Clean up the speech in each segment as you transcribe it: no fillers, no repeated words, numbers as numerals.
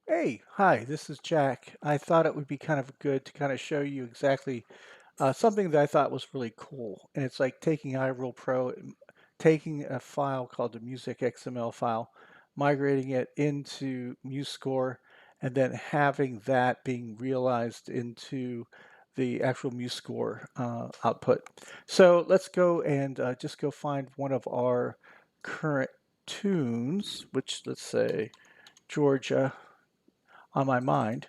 Hey, hi, this is Jack. I thought it would be kind of good to kind of show you exactly something that I thought was really cool. And it's like taking iReal Pro, taking a file called the Music XML file, migrating it into MuseScore, and then having that being realized into the actual MuseScore output. So let's go and just go find one of our current tunes, which let's say Georgia on my mind.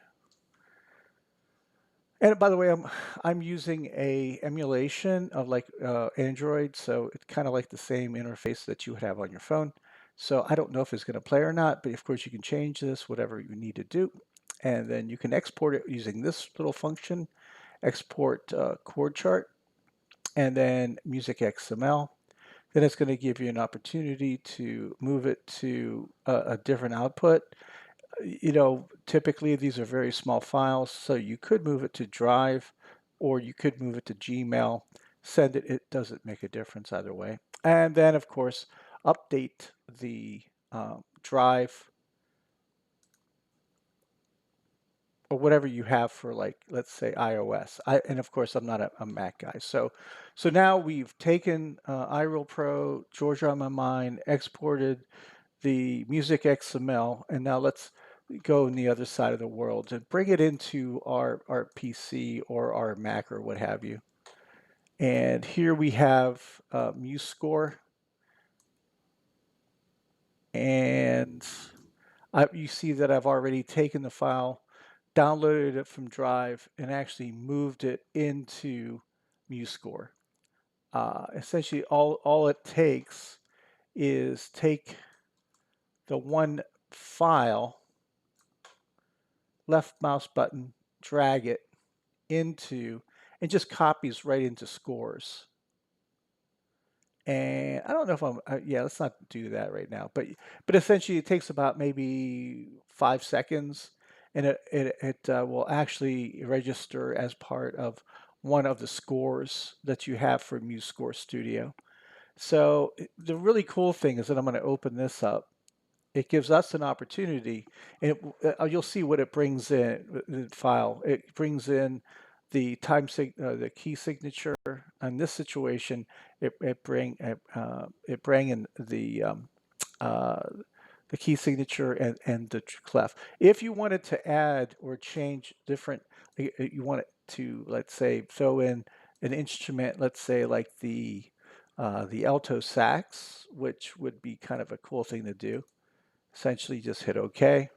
And by the way, I'm using a emulation of like Android, so it's kind of like the same interface that you would have on your phone. So I don't know if it's going to play or not, but of course you can change this, whatever you need to do, and then you can export it using this little function, export chord chart, and then music XML. Then it's going to give you an opportunity to move it to a different output. Typically these are very small files, so you could move it to Drive or you could move it to Gmail, send it. It doesn't make a difference either way. And then, of course, update the Drive or whatever you have for, like, let's say iOS. And of course, I'm not a Mac guy. So now we've taken iReal Pro, Georgia on my mind, exported the music XML, and now let's go in the other side of the world and bring it into our PC or our Mac or what have you. And here we have MuseScore, and you see that I've already taken the file, downloaded it from Drive, and actually moved it into MuseScore. Essentially, all it takes is take the one file, left mouse button, drag it into, and just copies right into scores. And I don't know if yeah, let's not do that right now. But essentially, it takes about maybe 5 seconds, and it will actually register as part of one of the scores that you have for MuseScore Studio. So the really cool thing is that I'm going to open this up. It gives us an opportunity, and you'll see what it brings in the file. It brings in the the key signature. In this situation, it bring in uh, the key signature and the clef. If you wanted to add or change different, you want it to, let's say, throw in an instrument, let's say like the alto sax, which would be kind of a cool thing to do. Essentially, just hit OK.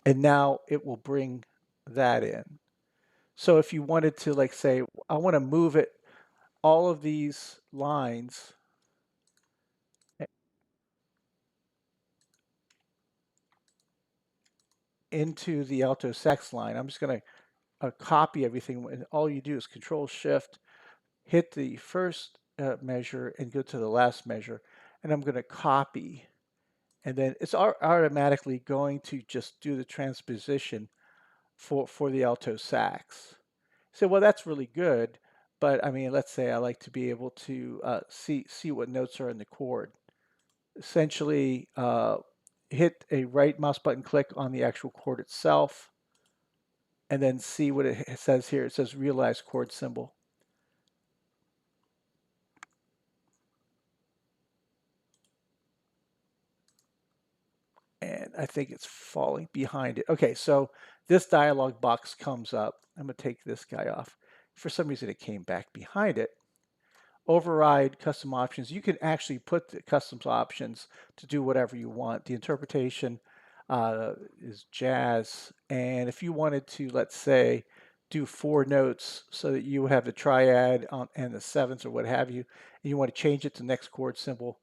And now it will bring that in. So if you wanted to, like, say, I want to move it, all of these lines into the alto sax line, I'm just going to copy everything. And all you do is Control Shift, hit the first measure and go to the last measure. And I'm going to copy. And then it's automatically going to just do the transposition for the alto sax. So, well, that's really good. But I mean, let's say I like to be able to see what notes are in the chord. Essentially, hit a right mouse button click on the actual chord itself, and then see what it says here. It says realize chord symbol. And I think it's falling behind it. Okay, so this dialog box comes up. I'm going to take this guy off. For some reason, it came back behind it. Override custom options. You can actually put the custom options to do whatever you want. The interpretation is jazz. And if you wanted to, let's say, do 4 notes so that you have the triad and the sevenths or what have you, and you want to change it to next chord symbol.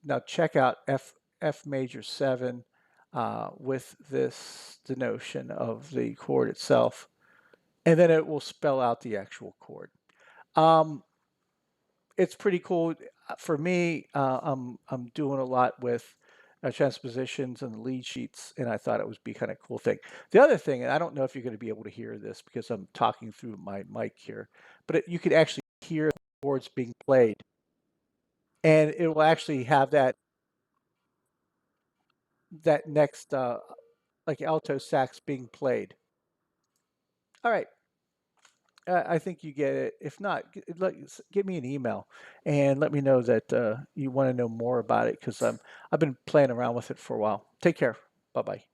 Now check out F major 7 with this denotion of the chord itself, and then it will spell out the actual chord. Um, it's pretty cool. For me, I'm doing a lot with transpositions and lead sheets, and I thought it would be kind of cool thing. The other thing, and I don't know if you're going to be able to hear this because I'm talking through my mic here, but you could actually hear the chords being played, and it will actually have that. that next like alto sax being played. All right. I think you get it. If not, give me an email and let me know that you want to know more about it because I've been playing around with it for a while. Take care. Bye bye.